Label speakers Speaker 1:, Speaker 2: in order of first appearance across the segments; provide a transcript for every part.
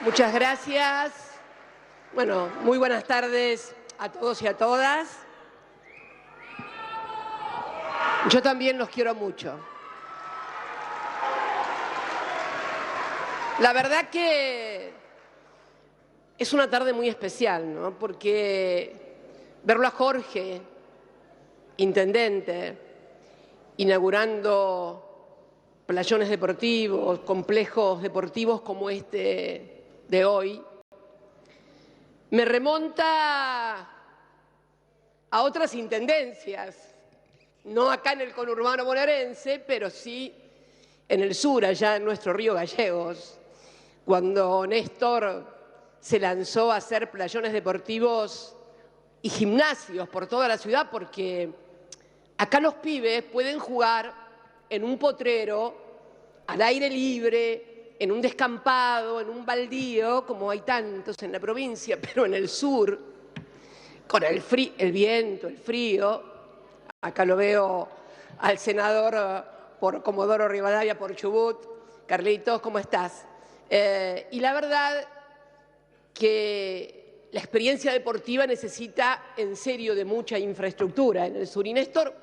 Speaker 1: Muchas gracias. Bueno, muy buenas tardes a todos y a todas. Yo también los quiero mucho. La verdad que es una tarde muy especial, ¿no? Porque verlo a Jorge, intendente, inaugurando playones deportivos, complejos deportivos como este de hoy, me remonta a otras intendencias, no acá en el conurbano bonaerense, pero sí en el sur, allá en nuestro río Gallegos, cuando Néstor se lanzó a hacer playones deportivos y gimnasios por toda la ciudad, porque acá los pibes pueden jugar en un potrero, al aire libre, en un descampado, en un baldío, como hay tantos en la provincia, pero en el sur, con el viento, el frío. Acá lo veo al senador por Comodoro Rivadavia, por Chubut. Carlitos, ¿cómo estás? Y la verdad que la experiencia deportiva necesita en serio de mucha infraestructura en el sur. Y Néstor,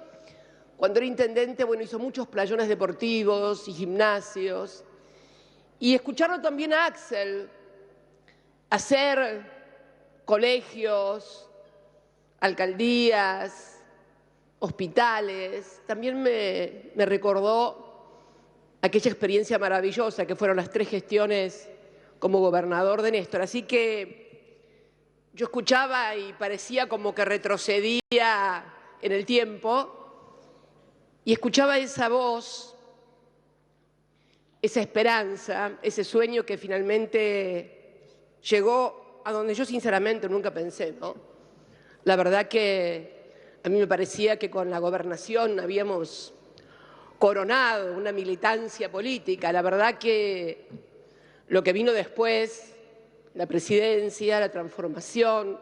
Speaker 1: cuando era intendente, bueno, hizo muchos playones deportivos y gimnasios. Y escucharlo también a Axel hacer colegios, alcaldías, hospitales, también me recordó aquella experiencia maravillosa que fueron las 3 gestiones como gobernador de Néstor. Así que yo escuchaba y parecía como que retrocedía en el tiempo y escuchaba esa voz, esa esperanza, ese sueño que finalmente llegó a donde yo sinceramente nunca pensé, ¿no? La verdad que a mí me parecía que con la gobernación habíamos coronado una militancia política. La verdad que lo que vino después, la presidencia, la transformación,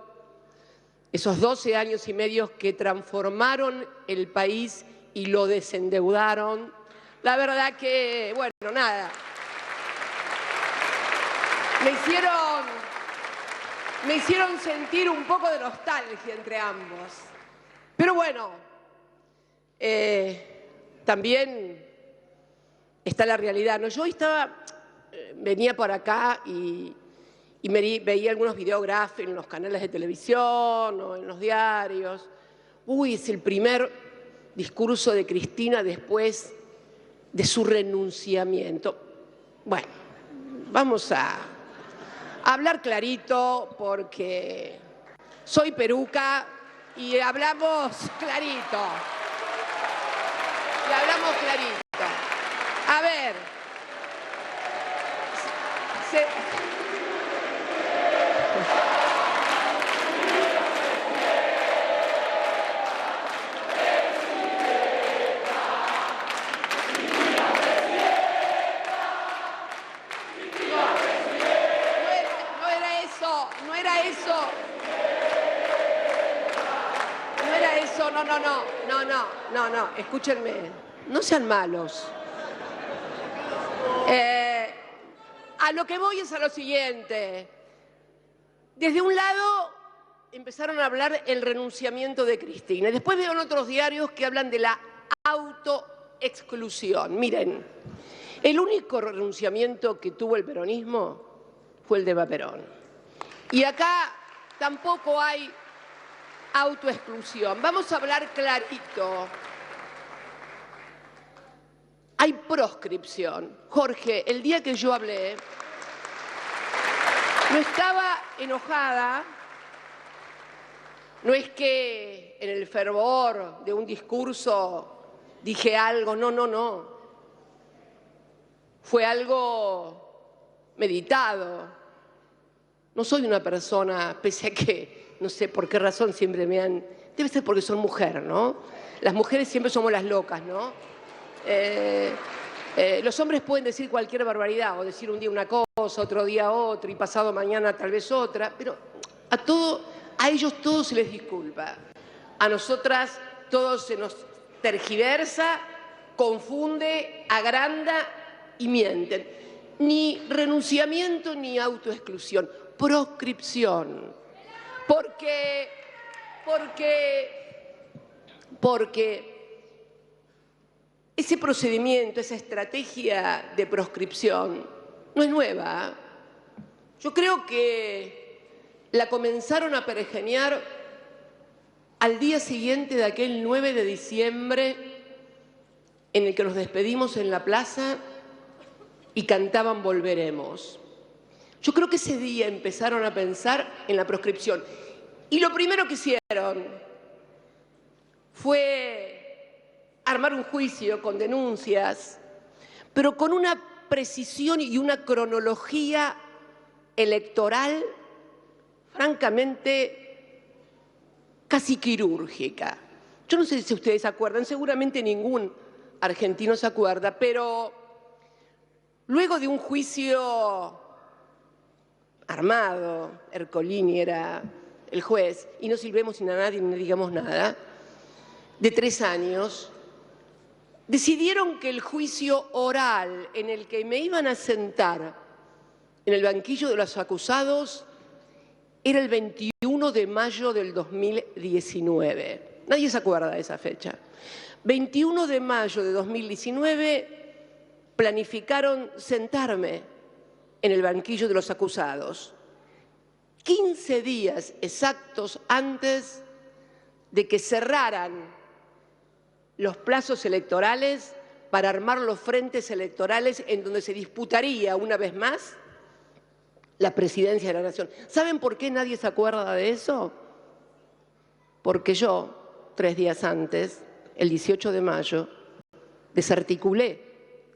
Speaker 1: esos 12 años y medio que transformaron el país y lo desendeudaron, la verdad que, bueno, nada, me hicieron sentir un poco de nostalgia entre ambos. Pero bueno, también está la realidad, ¿no? Yo venía por acá y veía algunos videógrafos en los canales de televisión o en los diarios. Uy, es el primer discurso de Cristina después de su renunciamiento. Bueno, vamos a hablar clarito porque soy peruca y hablamos clarito. Y hablamos clarito. A ver. No, escúchenme, no sean malos. A lo que voy es a lo siguiente. Desde un lado empezaron a hablar el renunciamiento de Cristina. Y después veo en otros diarios que hablan de la autoexclusión. Miren, el único renunciamiento que tuvo el peronismo fue el de Eva Perón. Y acá tampoco hay autoexclusión. Vamos a hablar clarito. Hay proscripción. Jorge, el día que yo hablé, no estaba enojada, no es que en el fervor de un discurso dije algo, no. Fue algo meditado. No soy una persona, pese a que no sé por qué razón siempre debe ser porque soy mujer, ¿no? Las mujeres siempre somos las locas, ¿no? Los hombres pueden decir cualquier barbaridad o decir un día una cosa, otro día otra y pasado mañana tal vez otra, pero a ellos todo se les disculpa. A nosotras todo se nos tergiversa, confunde, agranda y mienten. ni renunciamiento ni autoexclusión, proscripción. Porque ese procedimiento, esa estrategia de proscripción no es nueva. Yo creo que la comenzaron a pergeñar al día siguiente de aquel 9 de diciembre en el que nos despedimos en la plaza y cantaban Volveremos. Yo creo que ese día empezaron a pensar en la proscripción. Y lo primero que hicieron fue armar un juicio con denuncias, pero con una precisión y una cronología electoral francamente casi quirúrgica. Yo no sé si ustedes se acuerdan, seguramente ningún argentino se acuerda, pero luego de un juicio armado, Ercolini era el juez, y no silbemos a nadie ni digamos nada, de 3 años, decidieron que el juicio oral en el que me iban a sentar en el banquillo de los acusados era el 21 de mayo del 2019. Nadie se acuerda de esa fecha. 21 de mayo de 2019 planificaron sentarme en el banquillo de los acusados, 15 días exactos antes de que cerraran los plazos electorales para armar los frentes electorales en donde se disputaría una vez más la presidencia de la Nación. ¿Saben por qué nadie se acuerda de eso? Porque yo, 3 días antes, el 18 de mayo, desarticulé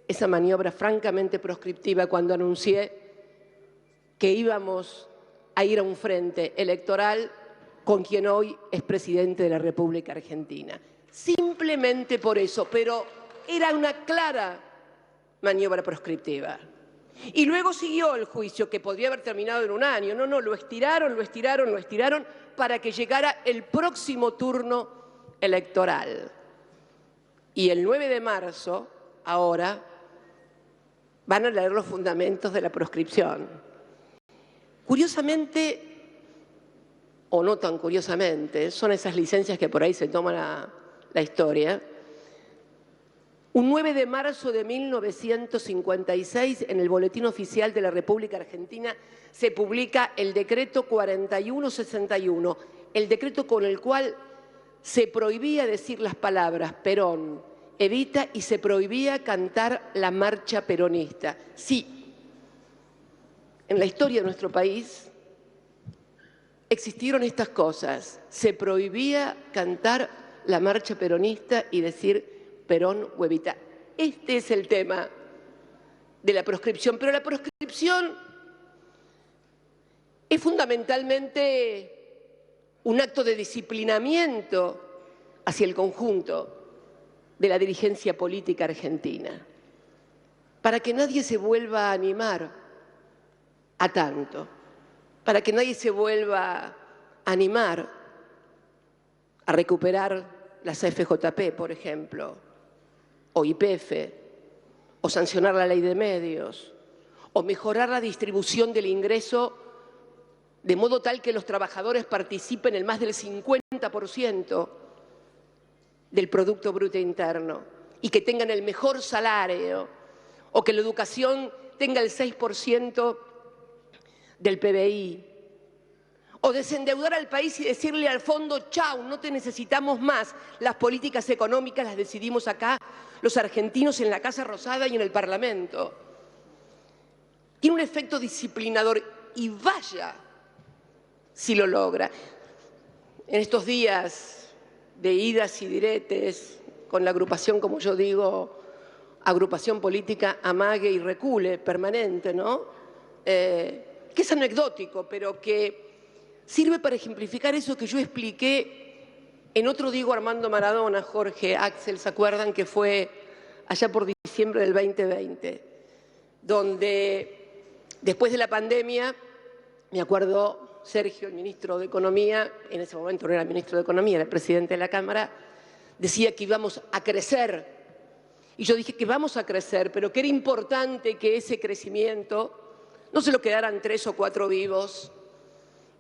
Speaker 1: esa maniobra francamente proscriptiva cuando anuncié que íbamos a ir a un frente electoral con quien hoy es presidente de la República Argentina. Simplemente por eso, pero era una clara maniobra proscriptiva. Y luego siguió el juicio, que podría haber terminado en 1 año. No, lo estiraron para que llegara el próximo turno electoral. Y el 9 de marzo, ahora, van a leer los fundamentos de la proscripción. Curiosamente, o no tan curiosamente, son esas licencias que por ahí se toma la historia. Un 9 de marzo de 1956, en el Boletín Oficial de la República Argentina, se publica el decreto 4161, el decreto con el cual se prohibía decir las palabras Perón, Evita, y se prohibía cantar la marcha peronista. Sí, en la historia de nuestro país existieron estas cosas. Se prohibía cantar la marcha peronista y decir Perón o Evita. Este es el tema de la proscripción, pero la proscripción es fundamentalmente un acto de disciplinamiento hacia el conjunto de la dirigencia política argentina, para que nadie se vuelva a animar a tanto, para que nadie se vuelva a animar a recuperar las FJP, por ejemplo, o YPF, o sancionar la ley de medios, o mejorar la distribución del ingreso de modo tal que los trabajadores participen en más del 50% del Producto Bruto Interno y que tengan el mejor salario, o que la educación tenga el 6% del PBI, o desendeudar al país y decirle al fondo, chau, no te necesitamos más. Las políticas económicas las decidimos acá, los argentinos, en la Casa Rosada y en el Parlamento. Tiene un efecto disciplinador, y vaya si lo logra. En estos días de idas y diretes con la agrupación, como yo digo, agrupación política amague y recule permanente, ¿no? Que es anecdótico, pero que sirve para ejemplificar eso que yo expliqué en otro Diego Armando Maradona, Jorge, Axel, ¿se acuerdan? Que fue allá por diciembre del 2020, donde después de la pandemia, me acuerdo, Sergio, el ministro de Economía, en ese momento no era ministro de Economía, era el presidente de la Cámara, decía que íbamos a crecer Y yo dije que vamos a crecer, pero que era importante que ese crecimiento no se lo quedaran 3 o 4 vivos,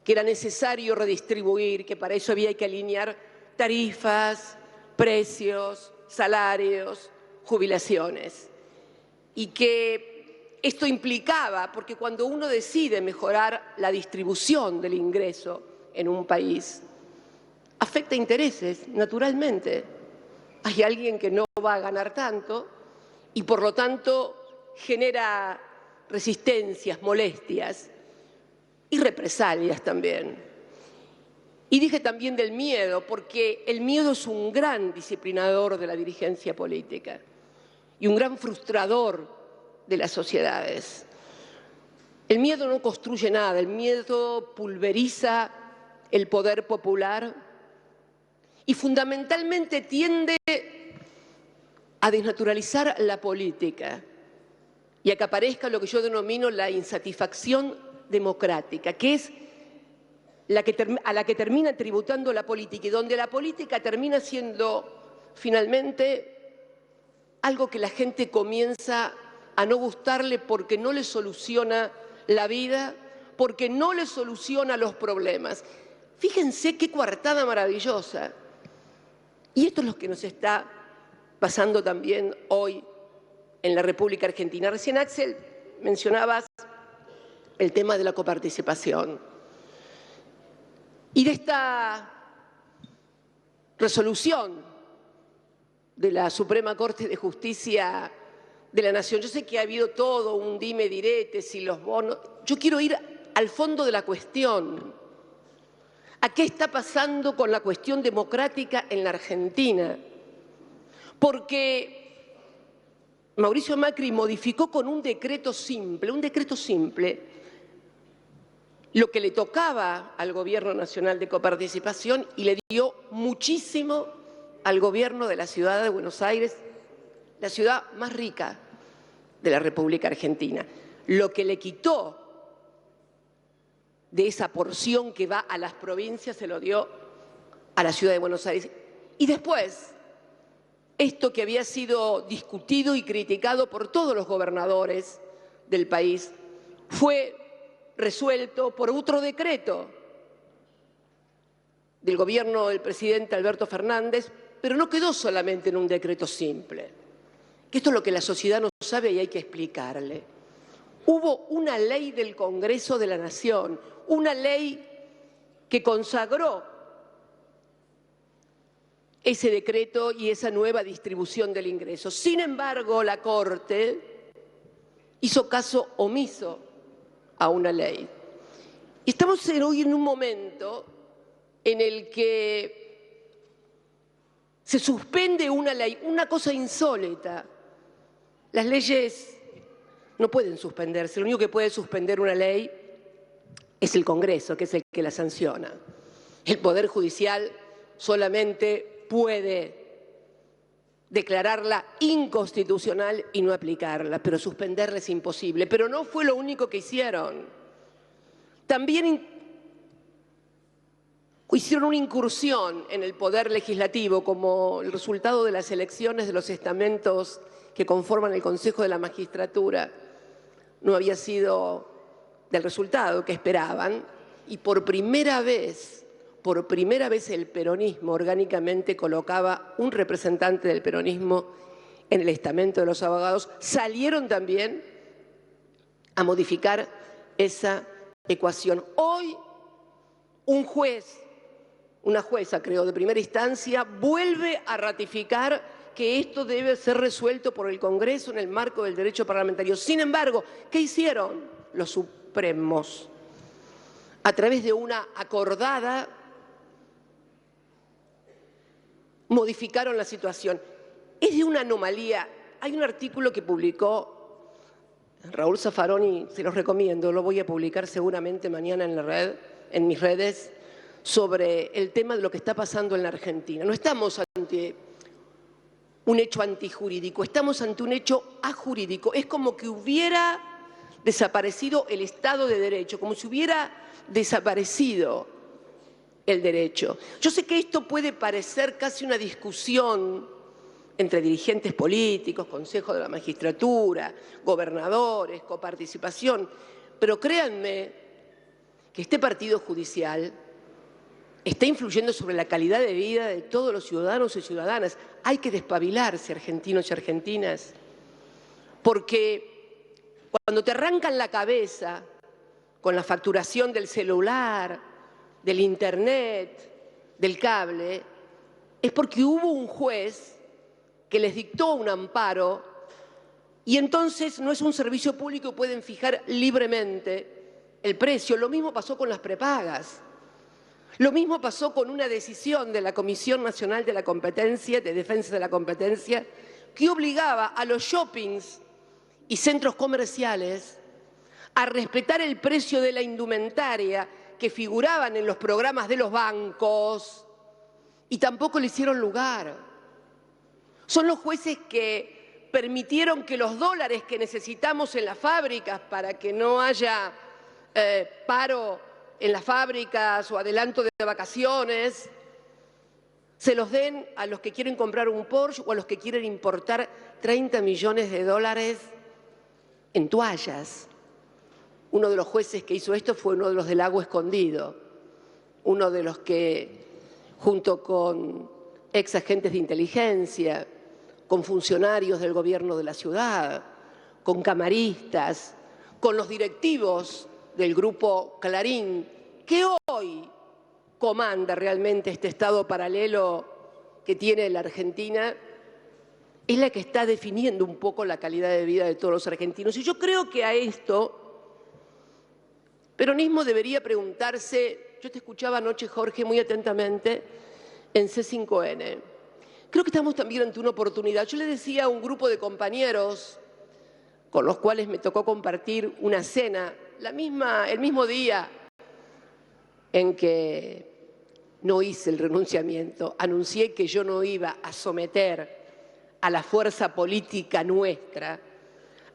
Speaker 1: que era necesario redistribuir, que para eso había que alinear tarifas, precios, salarios, jubilaciones. Y que esto implicaba, porque cuando uno decide mejorar la distribución del ingreso en un país, afecta intereses, naturalmente. Hay alguien que no va a ganar tanto y por lo tanto genera resistencias, molestias y represalias también. Y dije también del miedo, porque el miedo es un gran disciplinador de la dirigencia política y un gran frustrador de las sociedades. El miedo no construye nada, el miedo pulveriza el poder popular y fundamentalmente tiende a desnaturalizar la política y a que aparezca lo que yo denomino la insatisfacción democrática, que es a la que termina tributando la política y donde la política termina siendo finalmente algo que la gente comienza a no gustarle porque no le soluciona la vida, porque no le soluciona los problemas. Fíjense qué coartada maravillosa. Y esto es lo que nos está pasando también hoy en la República Argentina. Recién, Axel, mencionabas el tema de la coparticipación. Y de esta resolución de la Suprema Corte de Justicia de la Nación, yo sé que ha habido todo un dime diretes y los bonos. Yo quiero ir al fondo de la cuestión. ¿A qué está pasando con la cuestión democrática en la Argentina? Porque Mauricio Macri modificó con un decreto simple, lo que le tocaba al Gobierno Nacional de Coparticipación y le dio muchísimo al Gobierno de la Ciudad de Buenos Aires, la ciudad más rica de la República Argentina. Lo que le quitó de esa porción que va a las provincias se lo dio a la Ciudad de Buenos Aires. Y después, esto que había sido discutido y criticado por todos los gobernadores del país, fue resuelto por otro decreto del gobierno del presidente Alberto Fernández, pero no quedó solamente en un decreto simple, que esto es lo que la sociedad no sabe y hay que explicarle. Hubo una ley del Congreso de la Nación, una ley que consagró ese decreto y esa nueva distribución del ingreso. Sin embargo, la Corte hizo caso omiso a una ley. Y estamos hoy en un momento en el que se suspende una ley, una cosa insólita. Las leyes no pueden suspenderse, lo único que puede suspender una ley es el Congreso, que es el que la sanciona. El Poder Judicial solamente puede declararla inconstitucional y no aplicarla, pero suspenderla es imposible. Pero no fue lo único que hicieron. También hicieron una incursión en el Poder Legislativo como el resultado de las elecciones de los estamentos que conforman el Consejo de la Magistratura no había sido del resultado que esperaban y por primera vez el peronismo orgánicamente colocaba un representante del peronismo en el estamento de los abogados. Salieron también a modificar esa ecuación. Hoy un juez, una jueza creo de primera instancia, vuelve a ratificar que esto debe ser resuelto por el Congreso en el marco del derecho parlamentario. Sin embargo, ¿qué hicieron los supremos? A través de una acordada modificaron la situación. Es de una anomalía. Hay un artículo que publicó Raúl Zaffaroni, se los recomiendo, lo voy a publicar seguramente mañana en la red, en mis redes, sobre el tema de lo que está pasando en la Argentina. No estamos ante un hecho antijurídico, estamos ante un hecho ajurídico. Es como que hubiera desaparecido el Estado de Derecho, como si hubiera desaparecido el derecho. Yo sé que esto puede parecer casi una discusión entre dirigentes políticos, Consejo de la Magistratura, gobernadores, coparticipación. Pero créanme que este partido judicial está influyendo sobre la calidad de vida de todos los ciudadanos y ciudadanas. Hay que despabilarse, argentinos y argentinas, porque cuando te arrancan la cabeza con la facturación del celular, del internet, del cable, es porque hubo un juez que les dictó un amparo y entonces no es un servicio público que pueden fijar libremente el precio. Lo mismo pasó con las prepagas. Lo mismo pasó con una decisión de la Comisión Nacional de la Competencia, de Defensa de la Competencia, que obligaba a los shoppings y centros comerciales a respetar el precio de la indumentaria que figuraban en los programas de los bancos y tampoco le hicieron lugar. Son los jueces que permitieron que los dólares que necesitamos en las fábricas para que no haya paro en las fábricas o adelanto de vacaciones, se los den a los que quieren comprar un Porsche o a los que quieren importar 30 millones de dólares en toallas. Uno de los jueces que hizo esto fue uno de los del Lago Escondido, uno de los que, junto con ex agentes de inteligencia, con funcionarios del gobierno de la ciudad, con camaristas, con los directivos del grupo Clarín, que hoy comanda realmente este estado paralelo que tiene la Argentina, es la que está definiendo un poco la calidad de vida de todos los argentinos. Y yo creo que a esto peronismo debería preguntarse, yo te escuchaba anoche, Jorge, muy atentamente en C5N. Creo que estamos también ante una oportunidad. Yo le decía a un grupo de compañeros con los cuales me tocó compartir una cena, el mismo día en que no hice el renunciamiento, anuncié que yo no iba a someter a la fuerza política nuestra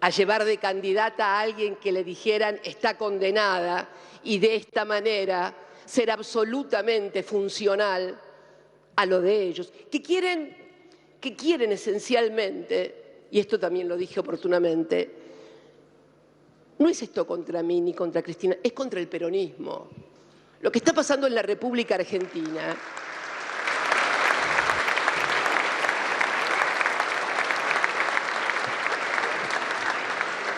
Speaker 1: a llevar de candidata a alguien que le dijeran está condenada y de esta manera ser absolutamente funcional a lo de ellos, que quieren esencialmente, y esto también lo dije oportunamente, no es esto contra mí ni contra Cristina, es contra el peronismo. Lo que está pasando en la República Argentina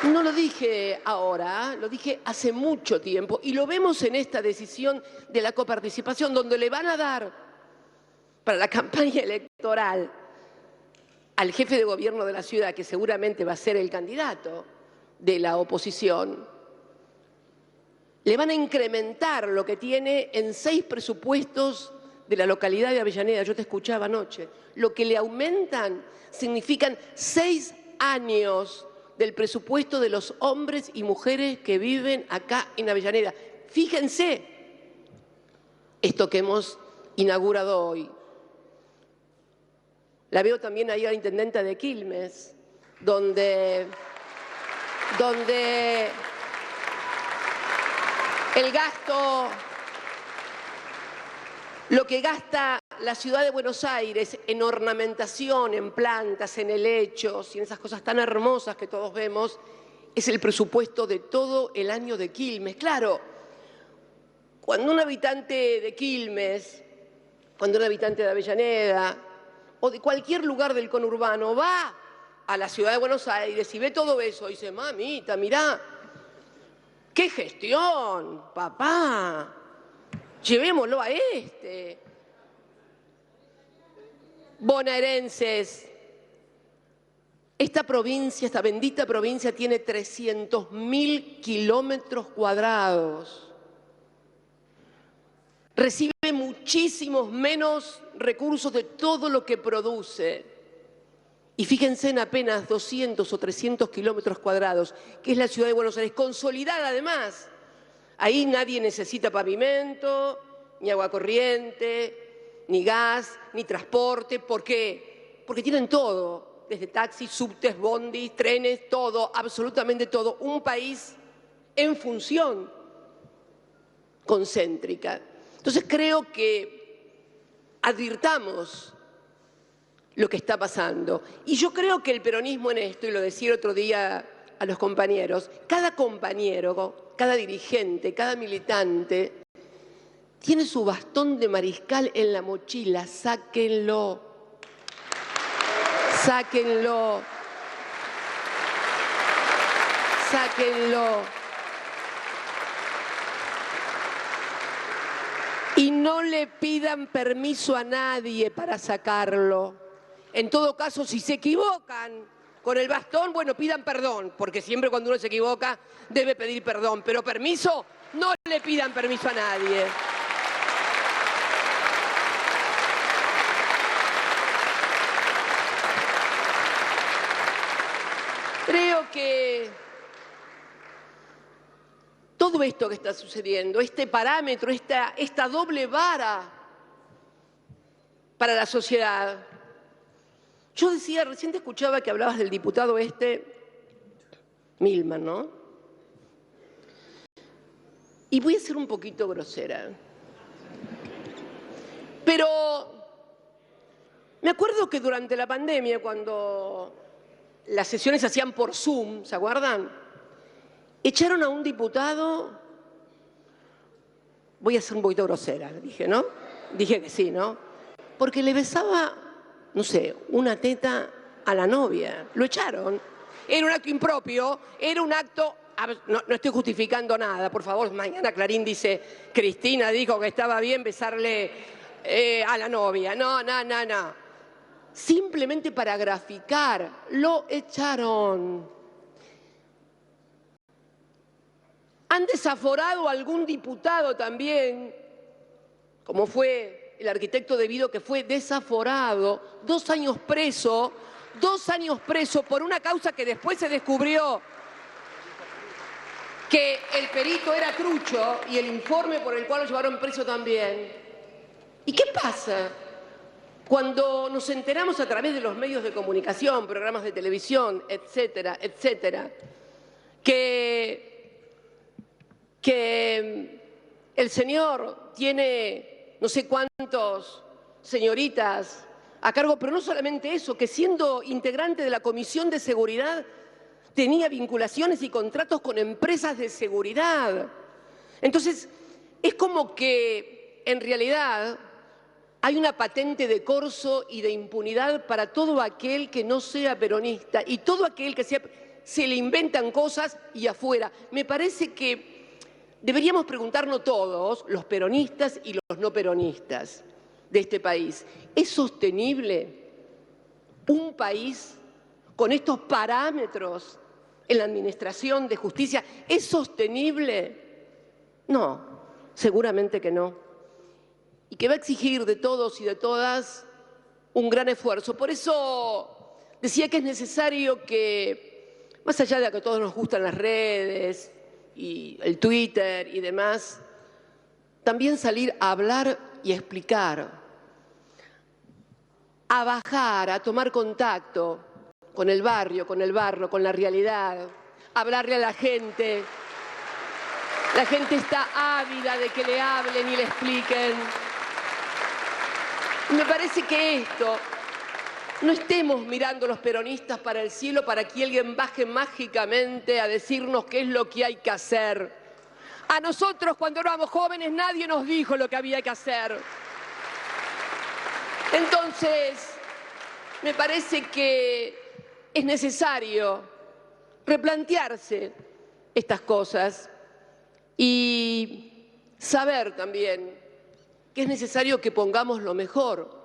Speaker 1: no lo dije ahora, lo dije hace mucho tiempo y lo vemos en esta decisión de la coparticipación, donde le van a dar para la campaña electoral al jefe de gobierno de la ciudad, que seguramente va a ser el candidato de la oposición, le van a incrementar lo que tiene en 6 presupuestos de la localidad de Avellaneda. Yo te escuchaba anoche. Lo que le aumentan significan 6 años del presupuesto de los hombres y mujeres que viven acá en Avellaneda. Fíjense esto que hemos inaugurado hoy. La veo también ahí a la intendenta de Quilmes, donde el gasto, lo que gasta la ciudad de Buenos Aires en ornamentación, en plantas, en helechos y en esas cosas tan hermosas que todos vemos, es el presupuesto de todo el año de Quilmes. Claro, cuando un habitante de Quilmes, cuando un habitante de Avellaneda o de cualquier lugar del conurbano va a la ciudad de Buenos Aires y ve todo eso y dice, mamita, mirá, ¡qué gestión, papá! Llevémoslo a este. Bonaerenses, esta provincia, esta bendita provincia tiene 300.000 kilómetros cuadrados. Recibe muchísimos menos recursos de todo lo que produce. Y fíjense en apenas 200 o 300 kilómetros cuadrados, que es la ciudad de Buenos Aires, consolidada además. Ahí nadie necesita pavimento, ni agua corriente, ni gas, ni transporte. ¿Por qué? Porque tienen todo, desde taxis, subtes, bondis, trenes, todo, absolutamente todo. Un país en función concéntrica. Entonces creo que advirtamos lo que está pasando. Y yo creo que el peronismo en esto, y lo decía el otro día a los compañeros, cada compañero, cada dirigente, cada militante, tiene su bastón de mariscal en la mochila, sáquenlo, sáquenlo, sáquenlo. Y no le pidan permiso a nadie para sacarlo. En todo caso, si se equivocan con el bastón, bueno, pidan perdón, porque siempre cuando uno se equivoca debe pedir perdón, pero permiso, no le pidan permiso a nadie. Creo que todo esto que está sucediendo, este parámetro, esta doble vara para la sociedad. Yo decía, recién te escuchaba que hablabas del diputado Milman, ¿no? Y voy a ser un poquito grosera. Pero me acuerdo que durante la pandemia, cuando las sesiones se hacían por Zoom, ¿se acuerdan? Echaron a un diputado, voy a ser un poquito grosera, dije, ¿no? Dije que sí, ¿no? Porque le besaba, no sé, una teta a la novia. Lo echaron. Era un acto impropio, era un acto... No estoy justificando nada, por favor. Mañana Clarín dice, Cristina dijo que estaba bien besarle a la novia. No. Simplemente para graficar, lo echaron. Han desaforado a algún diputado también, como fue el arquitecto De Vido, que fue desaforado, 2 años preso por una causa que después se descubrió que el perito era trucho y el informe por el cual lo llevaron preso también. ¿Y qué pasa? Cuando nos enteramos a través de los medios de comunicación, programas de televisión, etcétera, que el señor tiene no sé cuántos señoritas a cargo, pero no solamente eso, que siendo integrante de la Comisión de Seguridad tenía vinculaciones y contratos con empresas de seguridad. Entonces, es como que en realidad hay una patente de corso y de impunidad para todo aquel que no sea peronista y todo aquel que se le inventan cosas y afuera. Me parece que deberíamos preguntarnos todos, los peronistas y los no peronistas de este país, ¿es sostenible un país con estos parámetros en la administración de justicia? ¿Es sostenible? No, seguramente que no. Y que va a exigir de todos y de todas un gran esfuerzo. Por eso decía que es necesario que, más allá de que a todos nos gustan las redes y el Twitter y demás, también salir a hablar y a explicar, a bajar, a tomar contacto con el barrio, con el barro, con la realidad, hablarle a la gente. La gente está ávida de que le hablen y le expliquen. Me parece que esto, no estemos mirando los peronistas para el cielo para que alguien baje mágicamente a decirnos qué es lo que hay que hacer. A nosotros, cuando éramos jóvenes, nadie nos dijo lo que había que hacer. Entonces, me parece que es necesario replantearse estas cosas y saber también que es necesario que pongamos lo mejor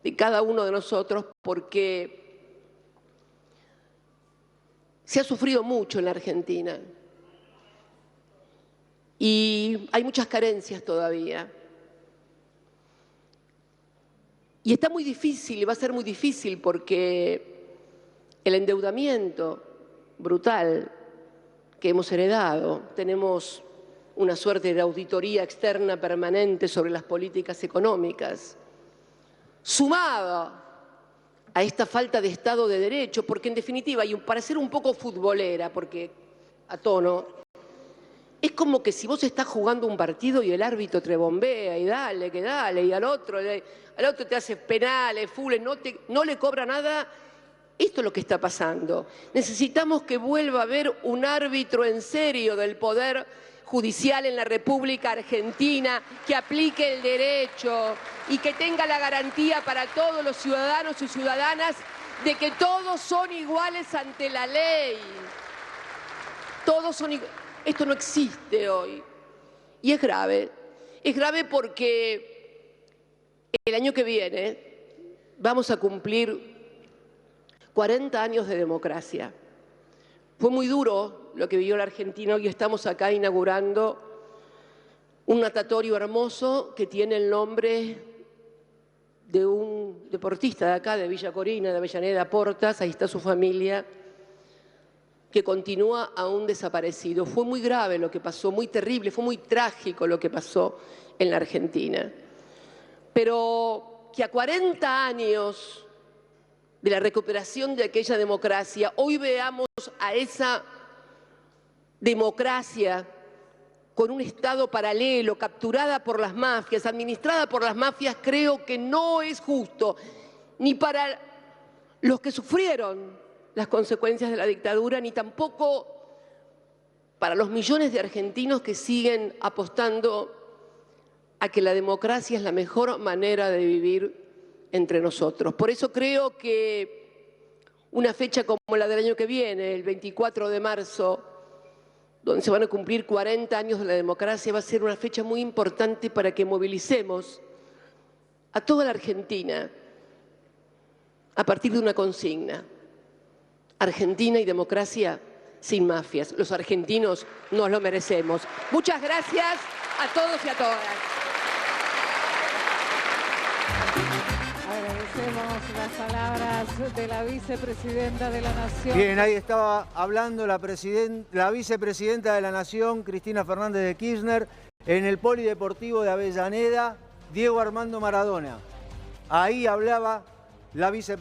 Speaker 1: de cada uno de nosotros, porque se ha sufrido mucho en la Argentina y hay muchas carencias todavía. Y está muy difícil, y va a ser muy difícil, porque el endeudamiento brutal que hemos heredado, tenemos una suerte de auditoría externa permanente sobre las políticas económicas, sumada a esta falta de Estado de Derecho, porque en definitiva, y para ser un poco futbolera, porque a tono, Es como que si vos estás jugando un partido y el árbitro te bombea y dale, que dale, y al otro te hace penales, fules, no le cobra nada. Esto es lo que está pasando. Necesitamos que vuelva a haber un árbitro en serio del Poder Judicial en la República Argentina, que aplique el derecho y que tenga la garantía para todos los ciudadanos y ciudadanas de que todos son iguales ante la ley. Todos son iguales. Esto no existe hoy. Y es grave. Es grave porque el año que viene vamos a cumplir 40 años de democracia. Fue muy duro lo que vivió la Argentina. Hoy estamos acá inaugurando un natatorio hermoso que tiene el nombre de un deportista de acá, de Villa Corina, de Avellaneda, Portas. Ahí está su familia, que continúa aún desaparecido. Fue muy grave lo que pasó, muy terrible, fue muy trágico lo que pasó en la Argentina. Pero que a 40 años de la recuperación de aquella democracia, hoy veamos a esa democracia con un Estado paralelo, capturada por las mafias, administrada por las mafias, creo que no es justo, ni para los que sufrieron las consecuencias de la dictadura, ni tampoco para los millones de argentinos que siguen apostando a que la democracia es la mejor manera de vivir entre nosotros. Por eso creo que una fecha como la del año que viene, el 24 de marzo, donde se van a cumplir 40 años de la democracia, va a ser una fecha muy importante para que movilicemos a toda la Argentina a partir de una consigna: Argentina y democracia sin mafias. Los argentinos nos lo merecemos. Muchas gracias a todos y a todas.
Speaker 2: Agradecemos las palabras de la vicepresidenta de la Nación.
Speaker 3: Bien, ahí estaba hablando la vicepresidenta de la Nación, Cristina Fernández de Kirchner, en el Polideportivo de Avellaneda, Diego Armando Maradona. Ahí hablaba la vicepresidenta.